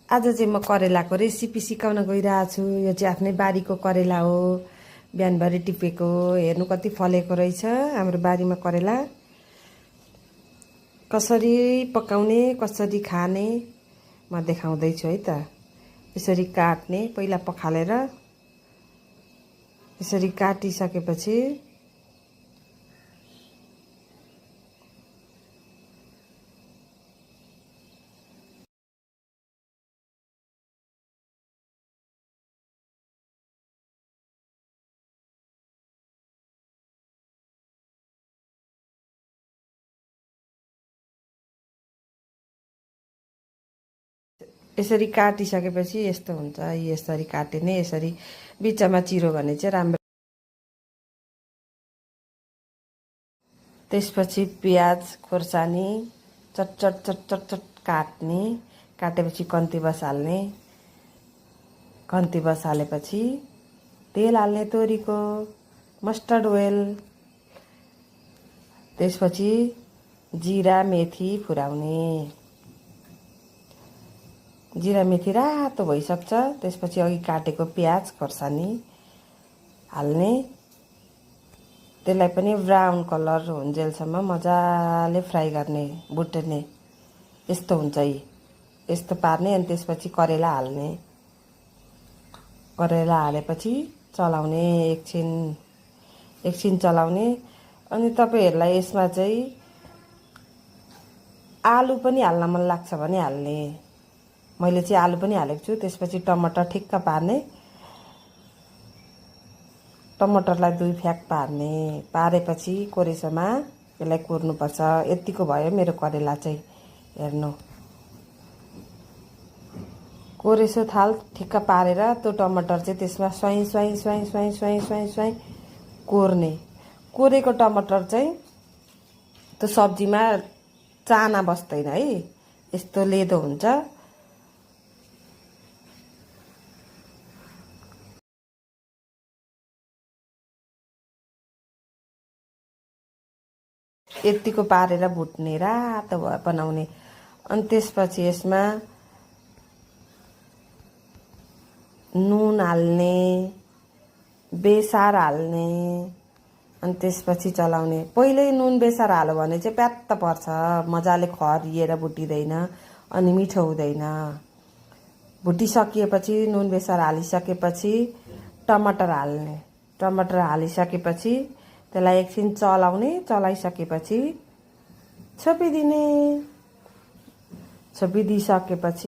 आज चाहिँ म करेलाको रेसिपी सिकाउन गइरहेको छु। यो चाहिँ आफ्नै बारीको करेला हो। बिहानभरि टिपेको। हेर्नु कति फलेको रहेछ हाम्रो बारीमा करेला। कसरी पकाउने कसरी खाने म देखाउँदैछु है त। यसरी काट्ने, पहिला पखालेर यसरी काटिसकेपछि यसरी काटिसकेपछि यस्तो हुन्छ। यसरी काटिने, यसरी बिचमा चिरो भने चाहिँ राम्रो। त्यसपछि प्याज खोर्सानी चटचट चटचट चट काट्ने। काटेपछि कन्ती बस हाल्ने। कन्ती बस हालेपछि तेल हाल्ने तोरीको, मस्टर्ड ओइल। त्यसपछि जिरा मेथी फुराउने। जिरा मेथी रातो भइसक्छ। त्यसपछि अघि काटेको प्याज खोर्सानी हाल्ने। त्यसलाई पनि ब्राउन कलर हुन्जेलसम्म मजाले फ्राई गर्ने, भुट्ने। यस्तो हुन्छ यस्तो पार्ने। अनि त्यसपछि करेला हाल्ने। करेला हालेपछि चलाउने, एकछिन चलाउने। अनि तपाईहरुलाई यसमा चाहिँ आलु पनि हाल्न मन लाग्छ भने हाल्ने। मैले चाहिँ आलु पनि हालेको छु। त्यसपछि टमाटर ठिक्क पार्ने। टमाटरलाई 2 फ्याक पार्ने। पारेपछि कोरेसोमा यसलाई कोर्नुपर्छ। यतिको भयो मेरो करेला चाहिँ। हेर्नु, कोरेसो थाल ठिक्क पारेर त्यो टमाटर चाहिँ त्यसमा स्वाई स्वाई स्वाई स्वाई स्वाई स्वाई स्वाई कोर्ने। कोरेको टमाटर चाहिँ त्यो सब्जीमा चाना बस्दैन है, यस्तो लेदो हुन्छ। यतिको पारेर भुट्ने, रातो बनाउने। अनि त्यसपछि यसमा नुन हाल्ने, बेसार हाल्ने। अनि त्यसपछि चलाउने। पहिल्यै नुन बेसार हाल्यो भने चाहिँ प्यात्त पर्छ, मजाले खरिएर भुटिँदैन अनि मिठो हुँदैन। भुटिसकेपछि नुन बेसार हालिसकेपछि टमाटर हाल्ने। टमाटर हालिसकेपछि त्यसलाई एकछिन चलाउने। चलाइसकेपछि छोपिदिने। छोपिदिसकेपछि